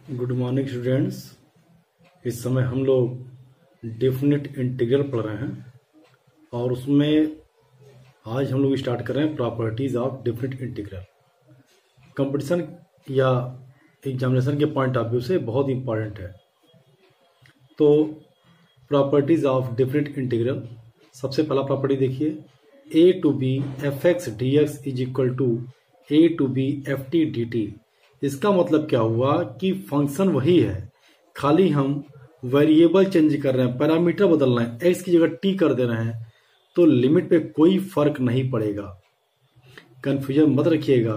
Good morning students. इस समय हम लोग डेफिनेट इंटीग्रल पढ़ रहे हैं और उसमें आज हम लोग स्टार्ट कर रहे हैं properties of definite integral. Competition या एग्जामिनेशन के पॉइंट ऑफ व्यू से बहुत इंपॉर्टेंट है। तो प्रॉपर्टीज ऑफ डेफिनेट इंटीग्रल, सबसे पहला प्रॉपर्टी देखिए, A to B F x D x is equal to A to B F T D T. इसका मतलब क्या हुआ कि फंक्शन वही है, खाली हम वेरिएबल चेंज कर रहे हैं, पैरामीटर बदल रहे हैं, एक्स की जगह टी कर दे रहे हैं, तो लिमिट पे कोई फर्क नहीं पड़ेगा। कंफ्यूजन मत रखिएगा।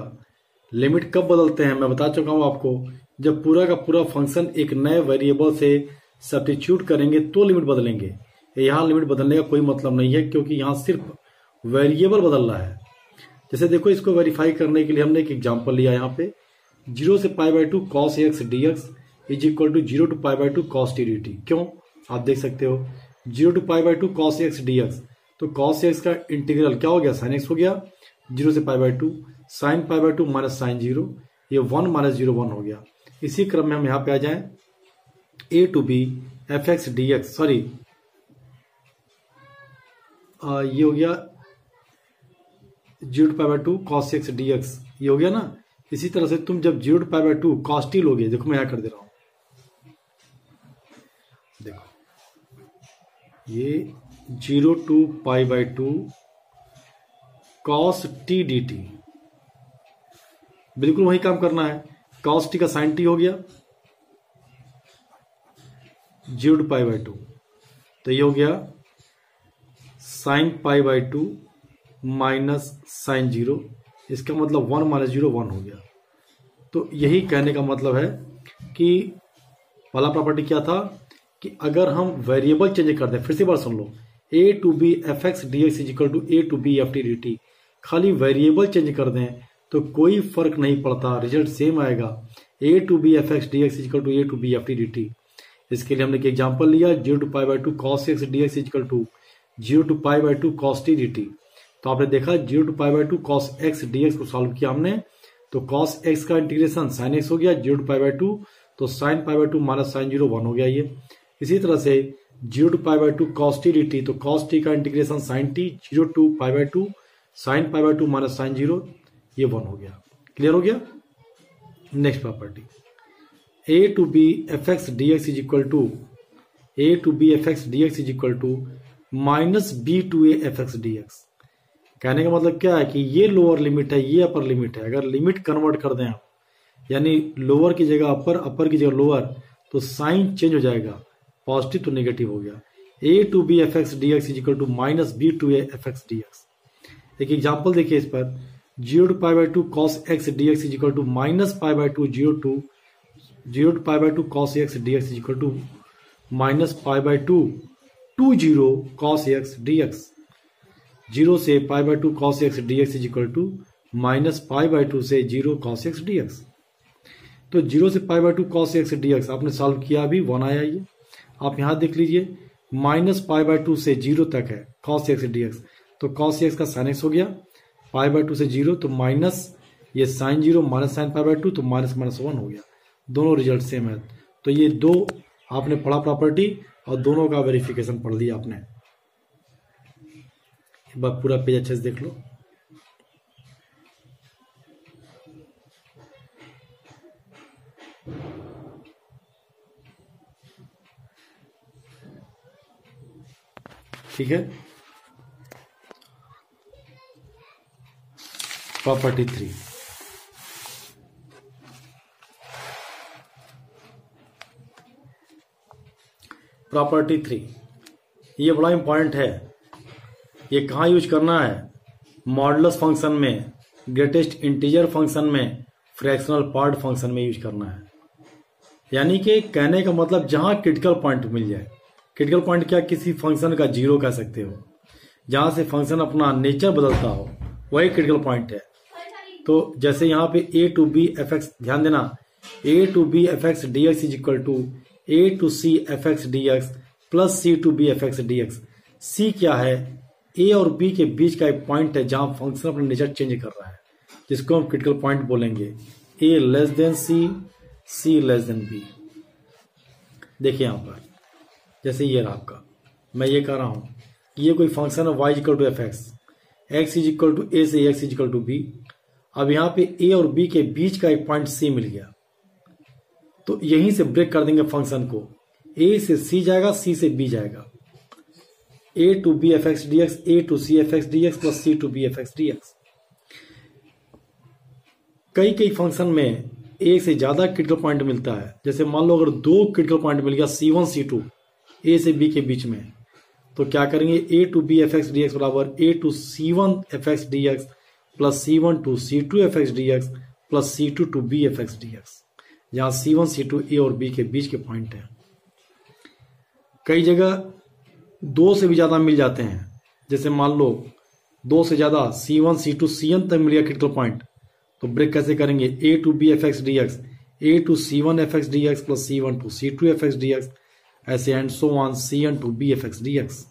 लिमिट कब बदलते हैं मैं बता चुका हूं आपको, जब पूरा का पूरा फंक्शन एक नए वेरिएबल से सब्स्टिट्यूट करेंगे तो लिमिट बदलेंगे। यहां लिमिट बदलने का कोई मतलब नहीं है, क्योंकि यहां सिर्फ वेरिएबल बदल रहा है। जैसे देखो, इसको वेरीफाई करने के लिए हमने एक एग्जाम्पल लिया यहाँ पे, 0 से π/2 cos x dx is equal to 0 to π/2 cos t dt। क्यों, आप देख सकते हो 0 to π/2 cos x dx, तो cos x का इंटीग्रल क्या हो गया, sin x हो गया, 0 से π/2 sin π/2 माइनस sin 0, ये 1 माइनस 0 1 हो गया। इसी क्रम में हम यहाँ पे आ जाएं, a to b F x D x, sorry ये हो गया 0 to π/2 cos x dx, ये हो गया ना। इसी तरह से तुम जब 0 to π/2 cos t लोगे, देखो मैं यहां कर दे रहा हूं, देखो ये 0 to π/2 cos t dt, बिल्कुल वही काम करना है। cos t का sin t हो गया 0 to π/2, तो ये हो गया sin π/2 माइनस sin 0, इसका मतलब 1 माइनस 0 1 हो गया। तो यही कहने का मतलब है कि पहला प्रॉपर्टी क्या था कि अगर हम वेरिएबल चेंज कर दें, फिर से बार सुन लो, A to B F x D x is equal to A to B F T D T, खाली वेरिएबल चेंज कर दें तो कोई फर्क नहीं पड़ता, रिजल्ट सेम आएगा। A to B F x D x is equal to A to B F T D T. इसके लिए हमने एक एग्जाम्पल लिया, 0 to π/2 cos x dx is equal to 0 to π/2 cos t dt। तो आपने देखा 0 to π/2 cos x dx को solve किया हमने, तो cos x का इंटीग्रेशन sin x हो गया 0 to π/2, तो sin π/2 माइनस sin 0 1 हो गया ये। इसी तरह से 0 to π/2 cos t dt, तो cos t का integration sin t 0 to π/2 sin π/2 minus sin 0, ये 1 हो गया। क्लियर हो गया। Next property, a to b F x D x is equal to a to b F x D x is equal to minus b to a F x D X. कहने का मतलब क्या है कि ये lower limit है, ये upper limit है। अगर लिमिट कन्वर्ट कर दें आप, यानी लोअर की जगह अपर, अपर की जगह लोअर, तो साइन चेंज हो जाएगा, पॉजिटिव तो नेगेटिव हो गया। A to B F x D x is equal to minus B to A F x D X. एक एग्जाम्पल देखिए इस पर, 0 to π/2 cos x dx is equal to minus π/2 0 to π/2 cos x dx is equal to minus π/2 20 cos x dx। 0 से π/2 cos x dx is equal to minus π/2 से 0 cos x dx। तो 0 से π/2 cos x dx आपने solve किया, अभी 1 आया। ये आप यहां देख लीजिए, माइनस π/2 से 0 तक है cos x dx, तो cos x का sin x हो गया, π/2 से 0 तो माइनस ये sin 0 माइनस sin π/2, तो माइनस माइनस 1 हो गया। दोनों रिजल्ट सेम है। तो ये दो आपने पढ़ा प्रॉपर्टी और दोनों का वेरिफिकेशन पढ़ लिया आपने। एक बार पूरा पेज अच्छे से देख लो। ठीक है। प्रॉपर्टी 3, प्रॉपर्टी 3 ये बड़ा इंपॉर्टेंट है। ये कहाँ यूज करना है, मॉडुलस फंक्शन में, ग्रेटेस्ट इंटीजर फंक्शन में, फ्रैक्शनल पार्ट फंक्शन में यूज करना है। यानी कि कहने का मतलब जहां क्रिटिकल पॉइंट मिल जाए। क्रिटिकल पॉइंट क्या, किसी फंक्शन का जीरो कह सकते हो, जहां से फंक्शन अपना नेचर बदलता हो, वही क्रिटिकल पॉइंट है। तो जैसे यहाँ पे a to B F x, ध्यान देना, a to B F x D x is equal to a to C F x D x plus c to B F x D x. c क्या है, a और b के बीच का एक point है जहां फंक्शन अपना नेचर चेंज कर रहा है, जिसको हम क्रिटिकल पॉइंट बोलेंगे। a less than c c less than b. देखिए यहाँ पर जैसे ये रहा आपका, मैं ये कह रहा हूं कि ये कोई फंक्शन है y equal to F X is equal to A से X is equal to B. अब यहाँ पे ए और बी के बीच का एक पॉइंट सी मिल गया, तो यहीं से ब्रेक कर देंगे फंक्शन को। ए से सी जाएगा, सी से बी जाएगा, A to B F x D X, A to C F x D x plus C to B F x D X. कई कई फंक्शन में एक से ज्यादा क्रिटिकल पॉइंट मिलता है। जैसे मान लो अगर दो क्रिटिकल पॉइंट मिल गया C1 C2 ए से बी के बीच में, तो क्या करेंगे, A to B F x D X बराबर A to C1 F x D x plus C1 to C2 F x D x plus C2 to B F x D X, जहां C1 C2 ए और B के बीच के point है। कई जगह दो से भी ज्यादा मिल जाते हैं। जैसे मान लो दो से ज्यादा C1 C2 CN तक मिल गया क्रिटिकल पॉइंट, तो ब्रेक कैसे करेंगे, A to B F x D X, A to C1 F x D x plus C1 to C2 F x D X, ऐसे and so on CN to B F x D X.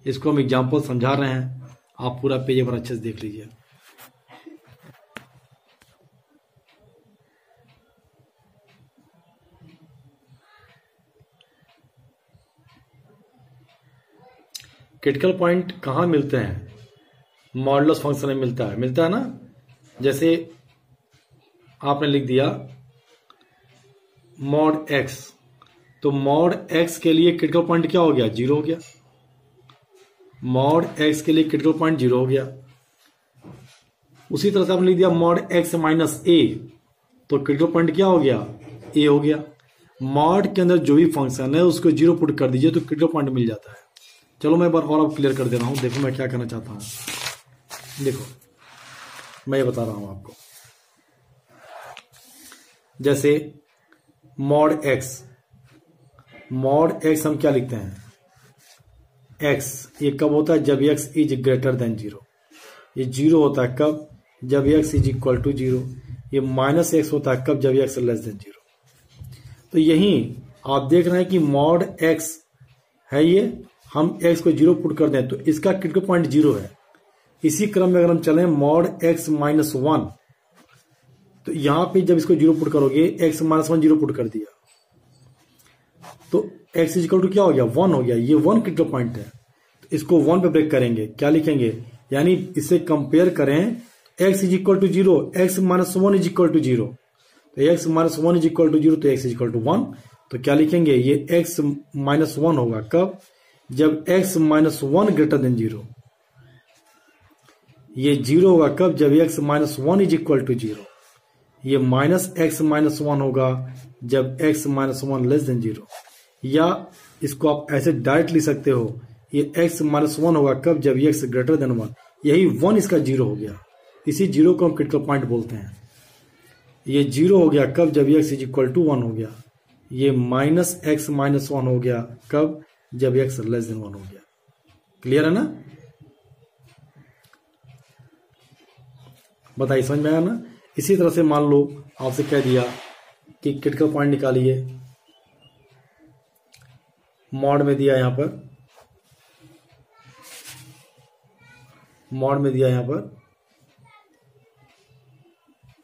इसको हम example समझा रहे हैं, आप पूरा page पर अच्छे से देख लीजिए। क्रिटिकल पॉइंट कहाँ मिलते हैं, मॉडुलस फंक्शन में मिलता है ना। जैसे आपने लिख दिया मॉड एक्स, तो मॉड एक्स के लिए क्रिटिकल पॉइंट क्या हो गया, 0 हो गया। मॉड एक्स के लिए क्रिटिकल पॉइंट 0 हो गया। उसी तरह से आपने लिख दिया मॉड एक्स माइनस ए, तो क्रिटिकल पॉइंट क्या हो गया, ए हो गया। मॉड के अंदर जो भी फंक्शन है उसको 0 पुट कर दीजिए तो क्रिटिकल पॉइंट मिल जाता है। चलो मैं एक बार और अब क्लियर कर दे रहा हूं, देखो मैं क्या कहना चाहता हूं। देखो मैं ये बता रहा हूं आपको, जैसे मॉड एक्स हम क्या लिखते हैं, एक्स ये कब होता है, जब एक्स इज ग्रेटर देन 0। ये 0 होता है कब, जब एक्स इज इक्वल टू 0। ये माइनस एक्स होता है कब, जब एक्स लेस देन 0। तो यही आप देख रहे हैं कि मॉड एक्स है, ये हम x को 0 पुट कर दें तो इसका क्रिटिकल पॉइंट 0 है। इसी क्रम में अगर हम चलें मॉड x माइनस 1, तो यहां पे जब इसको 0 पुट करोगे, x माइनस 1 0 पुट कर दिया तो x इक्वल टू क्या हो गया, 1 हो गया। ये 1 क्रिटिकल पॉइंट है, तो इसको 1 पे ब्रेक करेंगे, क्या लिखेंगे, यानी इसे कंपेयर करें, x is equal to 0, x minus 1 is equal to 0, तो x minus 1 is equal to 0, तो x इज इक्वल टू 1। तो क्या लिखेंगे, ये x माइनस 1 होगा कब, जब x माइनस 1 ग्रेटर देन 0। ये 0 होगा कब, जब x minus 1 is equal to 0। ये माइनस x माइनस 1 होगा जब x माइनस 1 लेस देन 0। या इसको आप ऐसे डायरेक्ट लिख सकते हो, ये x माइनस 1 होगा कब, जब x ग्रेटर देन 1। यही 1 इसका 0 हो गया, इसी 0 को हम क्रिटिकल पॉइंट बोलते हैं। ये 0 हो गया कब, जब x इज इक्वल टू 1 हो गया। ये माइनस x माइनस 1 हो गया कब, जब x लेस देन 1 हो गया। क्लियर है ना, बताइए समझ में आया ना। इसी तरह से मान लो आपसे कह दिया कि क्रिटिकल पॉइंट निकालिए, मॉड में दिया, यहां पर मॉड में दिया, यहां पर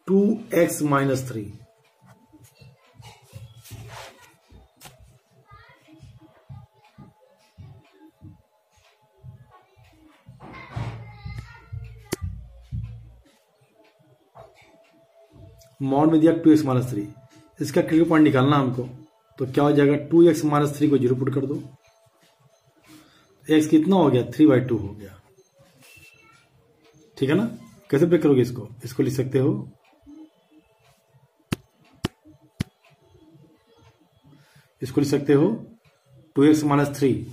2x माइनस 3, मॉड में दिया 2x माइनस 3, इसका क्रिटिकल पॉइंट निकालना हमको, तो क्या हो जाएगा, 2x माइनस 3 को 0 पुट कर दो, x कितना हो गया, 3/2 हो गया। ठीक है ना, कैसे ब्रेक करोगे इसको, इसको लिख सकते हो, इसको लिख सकते हो 2x माइनस 3,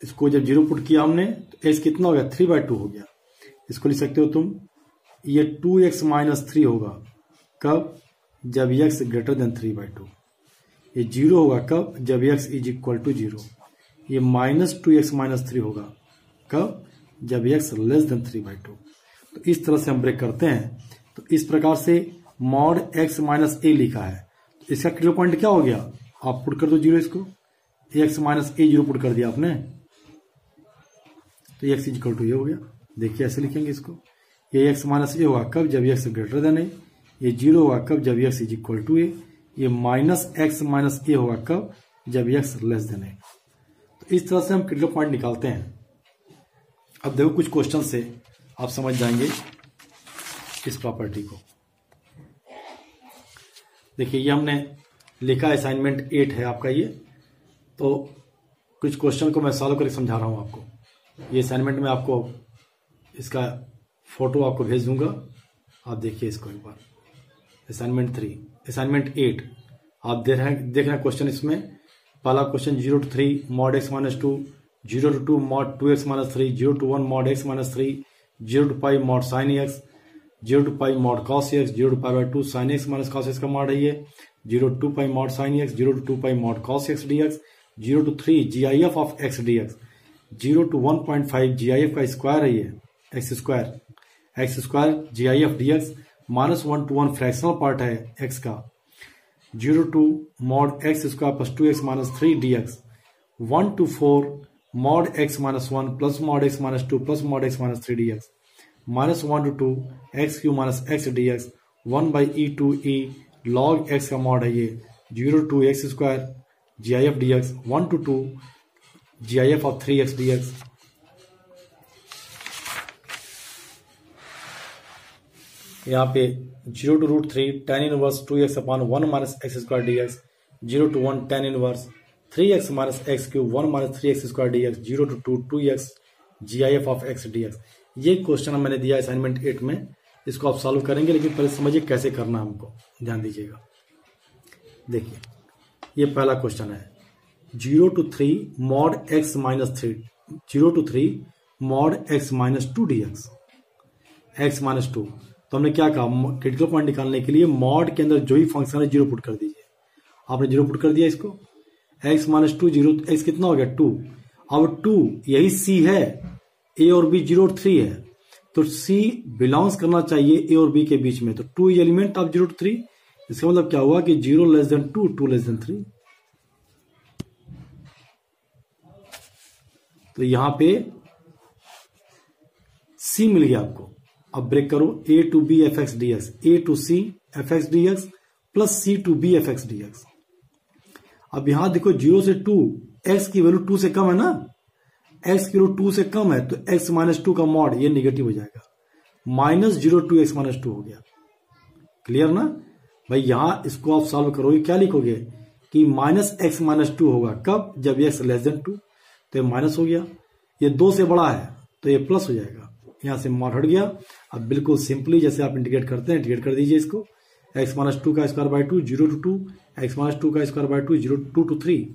इसको जब 0 पुट किया हमने तो x कितना हो गया, 3/2 हो गया। इसको लिख सकते हो तुम, ये 2x माइनस 3 होगा कब, जब x ग्रेटर देन 3/2। ये 0 होगा कब, जब x इज इक्वल टू 0। ये माइनस 2x माइनस 3 होगा कब, जब x लेस देन 3/2। तो इस तरह से हम ब्रेक करते हैं। तो इस प्रकार से मॉड x माइनस ए लिखा है, तो इसका क्रिटिकल पॉइंट क्या हो गया, आप पुट कर दो 0, इसको x माइनस ए 0 पुट कर दिया आपने, तो x इज इक्वल टू ये हो गया। देखिए ऐसे लिखेंगे इसको, ये x माइनस ए होगा कब, जब x ग्रेटर देन ए। ये 0 होगा कब, जब x इज इक्वल टू ए। ये माइनस एक्स माइनस ए होगा कब, जब एक्स लेस देन ए। तो इस तरह से हम क्रिटिकल पॉइंट निकालते हैं। अब देखो कुछ क्वेश्चन से आप समझ जाएंगे इस प्रॉपर्टी को। देखिए ये हमने लिखा, असाइनमेंट 8 है आपका ये। तो कुछ क्वेश्चन को मैं सॉल्व करके समझा रहा हूं आपको। ये असाइनमेंट में आपको इसका फोटो आपको भेज दूंगा, आप देखिए इसको एक बार। असाइनमेंट 3, असाइनमेंट 8 आप देख रहे हैं क्वेश्चन। इसमें पहला question 0 to 3 mod x minus 2, 0 to 2 mod 2x minus 3, 0 to 1 mod x minus 3, 0 to pi mod sin x, 0 to pi mod cos x, 0 to pi by 2 sin x minus cos x का mod है ये, 0 to 2 pi mod sin x, 0 to 2 pi mod cos x dx, 0 to 3 gif of x dx, 0 to 1.5 gif का square है ये, x square gif dx, -1 to 1 fractional part है x का, 0 to mod x square plus 2x minus 3 dx, 1 to 4 mod x minus 1 plus mod x minus 2 plus mod x minus 3 dx, -1 to 2 x cube minus x dx, 1 by e to e log x का mod है ये, 0 to x square gif dx, 1 to 2 gif of 3x dx। यहाँ पे 0 to √3 tan inverse 2x upon 1 minus x square dx, 0 to 1 tan inverse 3x minus x cube 1 minus 3x square dx, 0 to 2 2x gif of x dx। ये question मैंने दिया assignment 8 में, इसको आप solve करेंगे, लेकिन पहले समझिए कैसे करना है हमको, ध्यान दीजिएगा। देखिए ये पहला क्वेश्चन है, 0 to 3 mod x minus 3, 0 to 3 mod x minus 2 dx, x minus 2। तो हमने क्या कहा, क्रिटिकल पॉइंट निकालने के लिए मॉड के अंदर जो ही फंक्शन है 0 पुट कर दीजिए। आपने 0 पुट कर दिया इसको, x माइनस 2 0, x कितना हो गया 2। अब 2 यही c है, a और b 0 और 3 है, तो c बिलोंग्स करना चाहिए a और b के बीच में। तो 2 एलिमेंट ऑफ 0 to 3, इसका मतलब क्या हुआ कि 0 लेस देन 2, 2 लेस देन 3। तो यहां पे c मिल गया आपको। अब ब्रेक करो, a to b fx dx, a to c fx dx plus c to b fx dx। अब यहां देखो 0 से 2, x की वैल्यू 2 से कम है ना, x की वैल्यू 2 से कम है, तो x माइनस 2 का मॉड ये निगेटिव हो जाएगा, -0 to x माइनस 2 हो गया। क्लियर ना भाई। यहां इसको आप सॉल्व करोगे, क्या लिखोगे कि -x माइनस 2 होगा कब, जब x लेस देन 2। तो ये माइनस हो गया, ये 2 से बड़ा है तो ये प्लस हो जाएगा, यहां से मॉड हट गया। अब बिल्कुल सिंपली जैसे आप इंटीग्रेट करते हैं, इंटीग्रेट कर दीजिए इसको, x माइनस 2 का square by 2, 0 to 2, x minus 2 का स्क्वायर बाय 2, 0 2 to 3,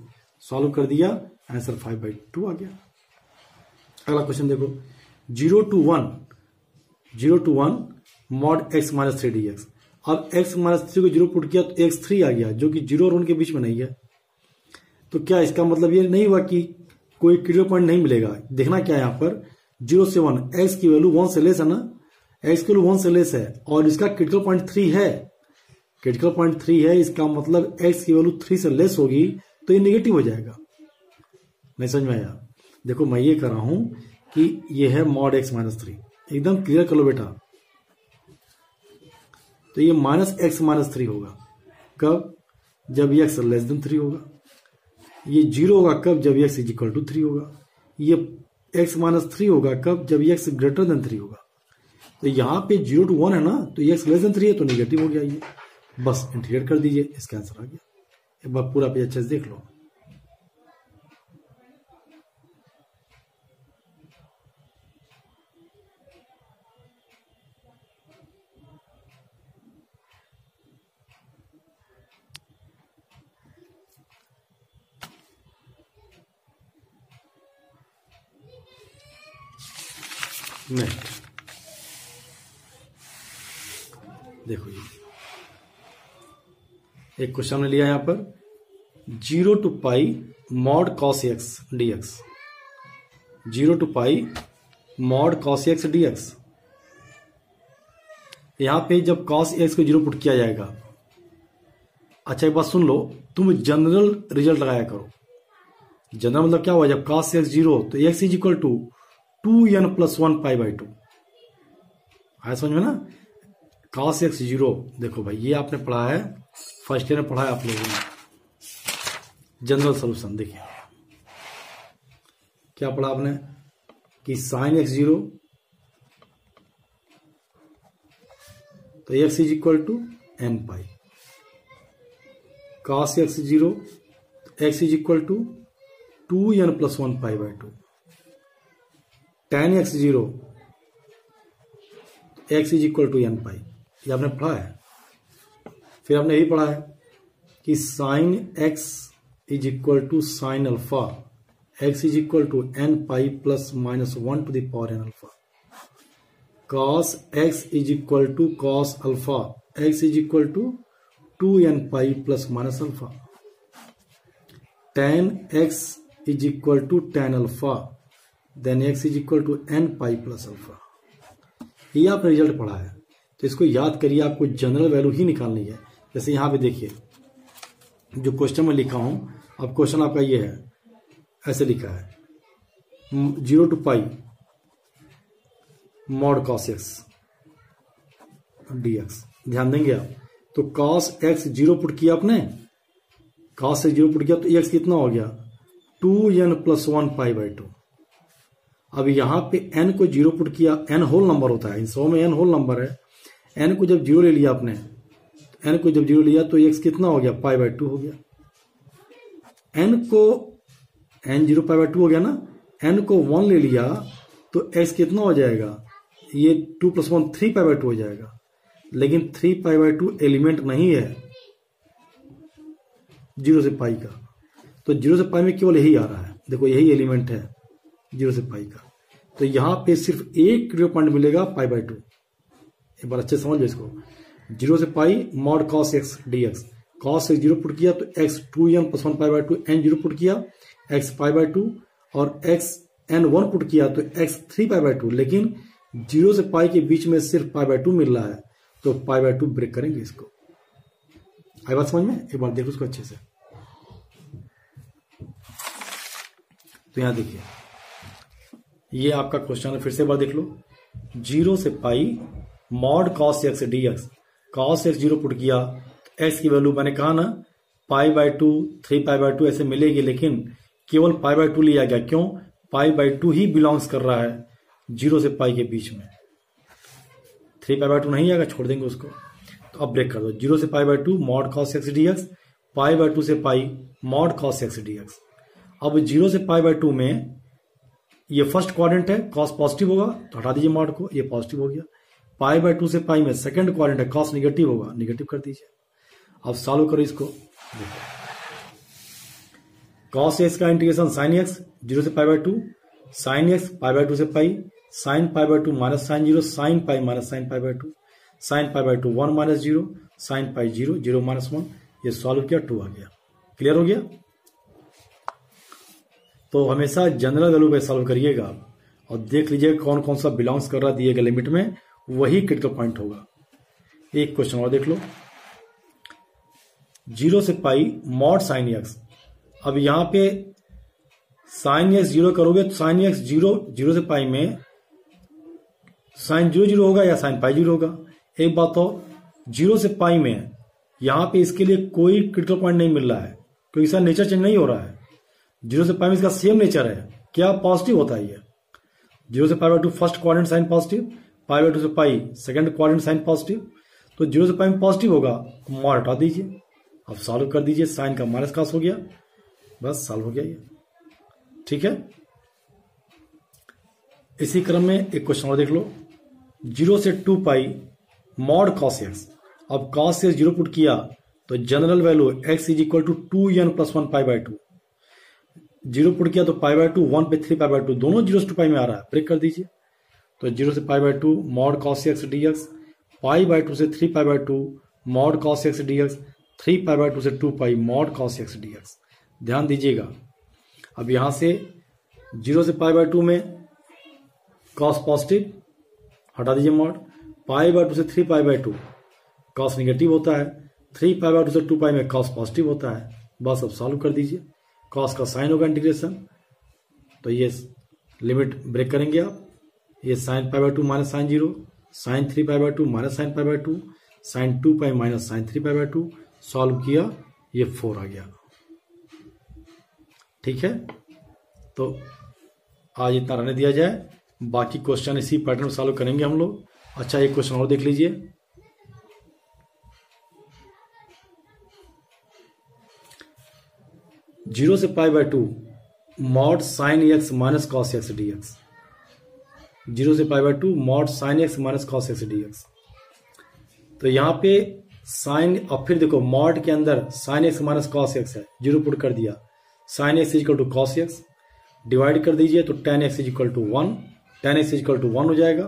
सॉल्व कर दिया, आंसर 5/2 आ गया। अगला क्वेश्चन देखो, 0 to 1 mod x minus 3 dx। अब x माइनस 3 को 0 पुट किया तो x 3 आ गया, जो कि 0 और 1 के बीच में नहीं है। तो क्या इसका मतलब ये नहीं हुआ कि कोई क्रिटिकल पॉइंट नहीं मिलेगा। देखना क्या है यहाँ पर, 0 से 1, x की वैल्यू 1 से लेस है ना, x की वैल्यू 1 से लेस है और इसका क्रिटिकल पॉइंट 3 है, क्रिटिकल पॉइंट 3 है, इसका मतलब x की वैल्यू 3 से लेस होगी तो ये नेगेटिव हो जाएगा। नहीं समझ में आया। देखो मैं ये कर रहा हूं कि ये है मॉड x माइनस 3, एकदम क्लियर कर लो बेटा। तो ये -x माइनस 3 होगा कब, जब x लेस देन 3 होगा। ये 0 होगा कब, जब x इक्वल टू 3 होगा। ये x माइनस 3 होगा कब, जब x ग्रेटर देन 3 होगा। तो यहां पे 0 to 1 है ना, तो x लेस देन 3 है तो नेगेटिव हो गया। ये बस इंटीग्रेट कर दीजिए, इसका आंसर आ गया। एक बार पूरा पेज अच्छे से देख लो। नेक्स्ट देखो, ये एक क्वेश्चन ने लिया यहां पर, 0 to pi mod cos x dx, 0 to pi mod cos x dx। यहां पे जब cos x को 0 पुट किया जाएगा। अच्छा एक बात सुन लो, तुम जनरल रिजल्ट लगाया करो। जनरल मतलब क्या हुआ, जब cos x 0 तो x is equal to 2n + 1 π/2। आया समझ में ना। cos x 0, देखो भाई ये आपने पढ़ा है फर्स्ट ईयर में पढ़ा है आप लोगों ने। जनरल सोल्यूशन देखिए क्या पढ़ा आपने कि साइन एक्स जीरो तो X is equal to N pi, cos X zero X is equal to 2n + 1 pi by 2, tan X zero X is equal to N pi, ये आपने पढ़ा है। फिर आपने यही पढ़ा है कि sine x is equal to sine alpha x is equal to N pi plus minus 1 to the power n alpha, cos x is equal to cos alpha x is equal to 2n pi plus minus alpha, tan x is equal to tan alpha then x is equal to n pi plus alpha. ये आपने result पढ़ा है, तो इसको याद करिए, आपको general value ही निकालनी है। जैसे यहां पे देखिए जो क्वेश्चन में लिखा हूं, अब क्वेश्चन आपका ये है, ऐसे लिखा है 0 to pi mod cos X dx। ध्यान देंगे आप, तो कॉस एक्स जीरो पुट किया आपने, कॉस एक्स जीरो पुट किया तो एक्स कितना हो गया 2n + 1 पाई बाई 2। अब यहां पे n को जीरो पुट किया, n होल नंबर होता है, इन 100 में n होल नंबर है, n को जब जीरो ले लिया आपने, n को जब जीरो लिया तो x कितना हो गया पाई बाई 2 हो गया, n को n 0 पाई बाई 2 हो गया ना, n को 1 ले लिया तो x कितना हो जाएगा, ये 2 + 1 3 पाई बाई 2 हो जाएगा, लेकिन 3 पाई बाई 2 एलिमेंट नहीं है 0 से पाई का, तो 0 से पाई में केवल यही आ रहा है, देखो यही एलिमेंट है 0 से पाई का, तो यहां पे सिर्फ एक क्रिटिकल पॉइंट मिलेगा पाई बाई 2। एक बार अच्छे समझ लो इसको, 0 से pi mod cos X dx, cos X zero put किया तो x 2n + 1 pi by 2, n zero put किया x पाई बाई 2 और x n 1 पुट किया तो x 3 पाई बाई 2, लेकिन 0 से पाई के बीच में सिर्फ पाई बाई 2 मिल रहा है, तो पाई बाई 2 ब्रेक करेंगे इसको। आई बात समझ में? एक बार देखो उसको अच्छे से। तो यहां देखिए ये आपका क्वेश्चन है, फिर से एक बार देख लो, 0 से pi mod cos X dx, cos X zero put किया, एक्स की वैल्यू मैंने कहा ना पाई बाई 2 3 पाई बाई 2 ऐसे मिलेगी, लेकिन केवल पाई बाई 2 लिया गया, क्यों, पाई बाई 2 ही बिलोंग्स कर रहा है 0 से पाई के बीच में, 3 पाई बाई 2 नहीं आएगा, छोड़ देंगे उसको। तो अब ब्रेक कर दो, 0 से pi by 2 mod cos X dx, pi by 2 से pi mod cos X dx। अब 0 से पाई बाई 2 में ये फर्स्ट क्वाड्रेंट है, कॉस पॉजिटिव होगा तो हटा दीजिए मॉड को, ये पॉजिटिव हो गया। पाई बाई 2 से पाई में सेकंड क्वाड्रेंट है, कॉस निगेटिव होगा, निगेटिव कर दीजिए। अब सॉल्व करो इसको, देखो कॉस एक्स का इंटीग्रेशन साइन एक्स 0 से pi by 2, sine X pi by 2 से pi, sine pi by 2 minus sine 0, sine pi minus sine pi by 2, sine pi by 2 1 minus 0, sine pi 0 0 minus 1, ये solve किया 2 आ गया। Clear हो गया? तो हमेशा जनरल वैल्यू पे सॉल्व करिएगा और देख लीजिएगा कौन कौन सा बिलोंग्स कर रहा है दिए गए लिमिट में, वही क्रिटिकल पॉइंट होगा। एक क्वेश्चन और देख लो, 0 से पाई मॉड साइन एक्स। अब यहां पे साइन एक्स जीरो करोगे तो साइन एक्स 0 से पाई में साइन 0 0 होगा या साइन पाई 0 होगा। एक बात तो 0 से पाई में यहां पे इसके लिए कोई क्रिटिकल पॉइंट नहीं मिल रहा है, क्योंकि इसका नेचर चेंज नहीं हो रहा है। 0 से पाई में इसका सेम नेचर है, क्या पॉजिटिव होता है ये। 0 से pi by 2 first quadrant sine positive, pi by 2 से pi second quadrant sine positive, तो 0 से पाई में पॉजिटिव होगा, मॉड हटा दीजिए। अब सॉल्व कर दीजिए, साइन का माइनस कॉस हो गया, बस सॉल्व हो गया ये। ठीक है, इसी क्रम में एक क्वेश्चन और देख लो, 0 से 2 पाई मॉड कॉस एक्स। अब कॉस एक्स 0 पुट किया तो general value x is equal to 2n + 1 pi by 2, 0 put किया तो पाई बाई 2 1 पे 3 पाई बाई 2, दोनों 0 से 2 पाई में आ रहा है, ब्रेक कर दीजिए। तो 0 से pi by 2 mod cos X dx, pi by 2 से 3 pi by 2 mod cos X dx, 3 pi by 2 से 2 pi mod cos X dx। ध्यान दीजिएगा, अब यहां से 0 से पाई बाई 2 में कॉस पॉजिटिव हटा दीजिए मॉड, पाई बाई 2 से 3 पाई बाई 2 कॉस निगेटिव होता है, 3 पाई बाई 2 से 2 पाई में कॉस पॉजिटिव होता है। बस अब सॉल्व कर दीजिए, कॉस का साइन होगा इंटीग्रेशन, तो ये लिमिट ब्रेक करेंगे आप, ये sine pi by 2 minus sine 0, sine 3 pi by 2 minus sine pi by 2, sine 2 pi minus sine 3 pi by 2, solve किया, ये 4 आ गया। ठीक है, तो आज इतना रहने दिया जाए, बाकी क्वेश्चन इसी पैटर्न में सॉल्व करेंगे हम लोग। अच्छा, एक क्वेश्चन और देख लीजिए। 0 से π/2 mod sine x minus cos x D X. 0 से π/2 mod sine x minus cos x D X. तो यहाँ पे साइन, अब फिर देखो मॉड के अंदर sine x minus cos x है, 0 पुट कर दिया, sine x is equal to cos x, divide कर दीजिए तो tan x is equal to 1, tan x is equal to 1 हो जाएगा,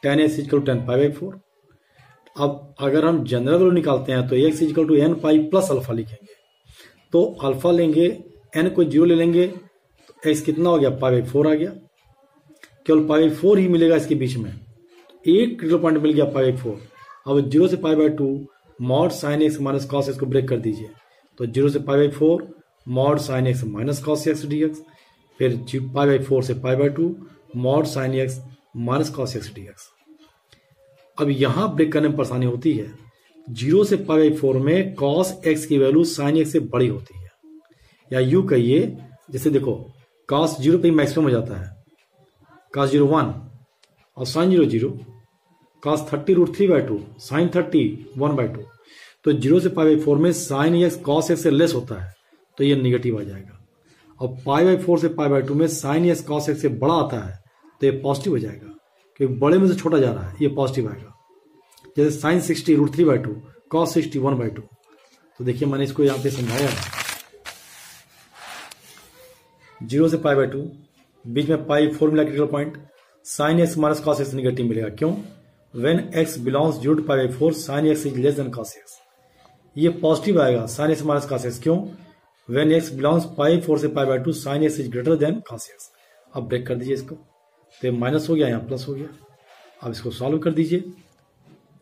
tan x इजिकल टू 10 π/4। अब अगर हम जनरल वैल्यू निकालते हैं तो x is equal to n pi plus alpha लिखेंगे, तो अल्फा लेंगे, n को 0 ले लेंगे, तो x कितना हो गया, π/4 आ गया। केवल π/4 ही मिलेगा इसके बीच में, एक क्रिटिकल पॉइंट मिल गया π/4। अब 0 से π/2 mod sine x minus cos x को ब्रेक कर दीजिए, तो 0 से π/4 mod sine x minus cos x D x, फिर π/4 से π/2 mod sine x minus cos x D x. अब यहां ब्रेक करने में परेशानी होती है, 0 से π/4 में कॉस एक्स की वैल्यू साइन एक्स से बड़ी होती है, या यूं कहिए, जैसे देखो कॉस 0 पे मैक्सिमम हो जाता है, कॉस 0 1 और साइन 0 0, कॉस 30√3/2 साइन 30 1/2। तो 0 से π/4 में साइन एक्स कॉस एक्स से लेस होता है, तो ये निगेटिव आ जाएगा। और π/4 से π/2 में साइन एक्स कॉस एक्स से बड़ा आता है, तो ये पॉजिटिव हो जाएगा, क्योंकि बड़े में से छोटा जा रहा है, ये पॉजिटिव आएगा। जैसे साइन 60√3/2 कॉस 60 1/2। तो देखिए मैंने इसको यहाँ पे समझाया है, 0 से π/2 बीच में π/4 मिला critical point, sine x minus cos x negative मिलेगा, क्यों, when x belongs 0 to π/4 sine x is less than cos x. ये पॉजिटिव आएगा sine x minus cos x, क्यों, व्हेन x बिलोंग्स π/4 से π/2 sine x is greater than cos x. अब break कर दीजिए इसको, तो ये माइनस हो गया, यहाँ प्लस हो गया। अब इसको सॉल्व कर दीजिए,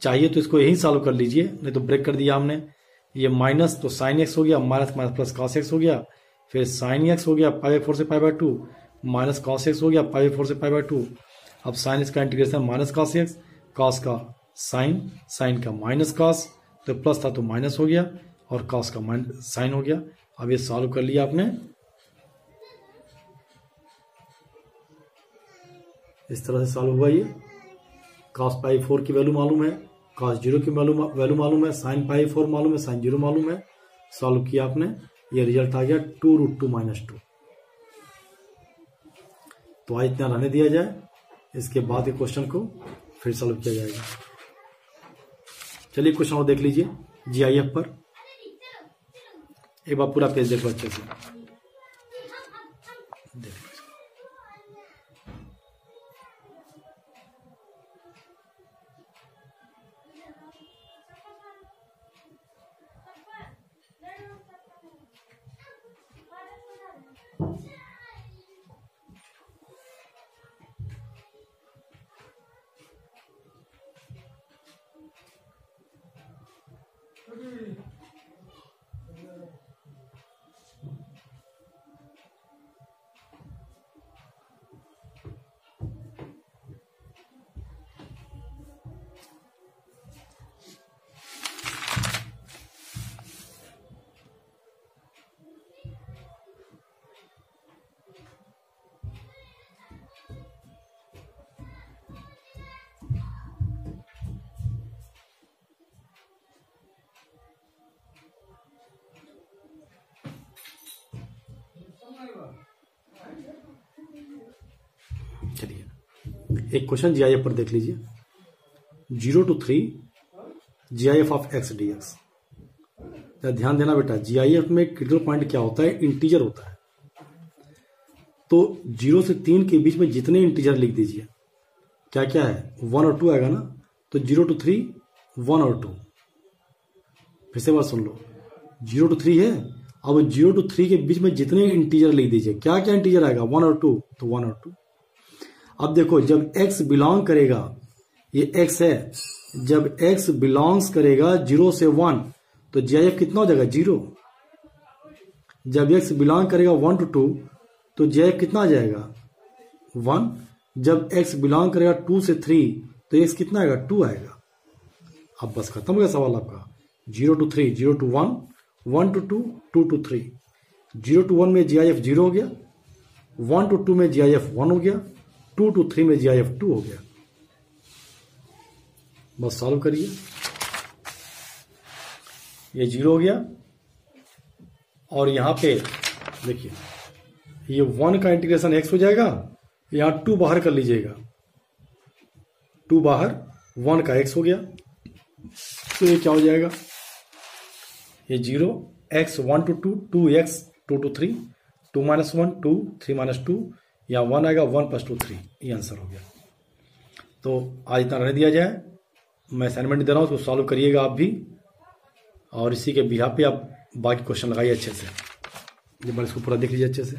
चाहिए तो इसको यही सॉल्व कर लीजिए, नहीं तो ब्रेक कर दिया हमने, ये माइनस तो साइन एक्स हो गया, minus minus plus cos x हो गया, फिर साइन एक्स हो गया π/4 से π/2 माइनस कॉस एक्स हो गया π/4 से π/2। अब साइन एक्स का integration minus cos x, cos का साइन, साइन का माइनस कॉस, तो प्लस था तो माइनस हो गया, और कॉस का माइनस साइन हो गया। अब ये सॉल्व कर लिया आपने, इस तरह से सॉल्व हुआ। ये कॉस π/4 की वैल्यू मालूम है, कॉस 0 की वैल्यू मालूम है, साइन π/4 मालूम है, साइन 0 मालूम है, सॉल्व किया आपने, ये रिजल्ट आ गया 2√2 - 2। तो आज इतना रहने दिया जाए, इसके बाद के क्वेश्चन को फिर सॉल्व किया जाएगा। चलिए क्वेश्चन और देख लीजिए GIF पर, एक बार पूरा पेज देख लो अच्छे से, देख लो। चलिए एक क्वेश्चन GIF पर देख लीजिए, 0 to 3 GIF of x dx। ध्यान देना बेटा, GIF में क्रिटिकल पॉइंट क्या होता है, इंटीजर होता है। तो 0 से 3 के बीच में जितने इंटीजर लिख दीजिए, क्या क्या है, 1 और 2 आएगा ना, तो 0 to 3 1 और 2। फिर से बात सुन लो, 0 to 3 है, अब 0 to 3 के बीच में जितने इंटीजर लिख दीजिए, क्या क्या इंटीजर आएगा, 1 और 2, तो 1 और 2। अब देखो जब x बिलोंग करेगा, ये x है, जब x बिलोंग्स करेगा 0 से 1, तो GIF कितना हो जाएगा, 0। जब x बिलोंग करेगा 1 to 2, तो GIF कितना आ जाएगा, 1। जब x बिलोंग करेगा 2 से 3, तो x कितना आएगा, 2 आएगा। अब बस खत्म हो गया सवाल आपका, 0 to 3, 0 to 1, 1 to 2, 2 to 3, 0 to 1 में GIF 0 हो गया, 1 to 2 में GIF 1 हो गया, 2 to 3 में GIF 2 हो गया। बस सॉल्व करिए। ये 0 हो गया और यहां पे देखिए ये 1 का इंटीग्रेशन x हो जाएगा, यहां 2 बाहर कर लीजिएगा, 2 बाहर 1 का x हो गया, तो ये क्या हो जाएगा, ये 0 x 1 to 2, 2x 2 to 3, 2 minus 1 2, 3 minus 2, यहाँ 1 आएगा, 1 + 2 3, ये आंसर हो गया। तो आज इतना रहने दिया जाए, मैं असाइनमेंट दे रहा हूँ, उसको सॉल्व करिएगा आप भी, और इसी के बिहाफ पे आप बाकी क्वेश्चन लगाइए अच्छे से। ये बार इसको पूरा देख लीजिए अच्छे से।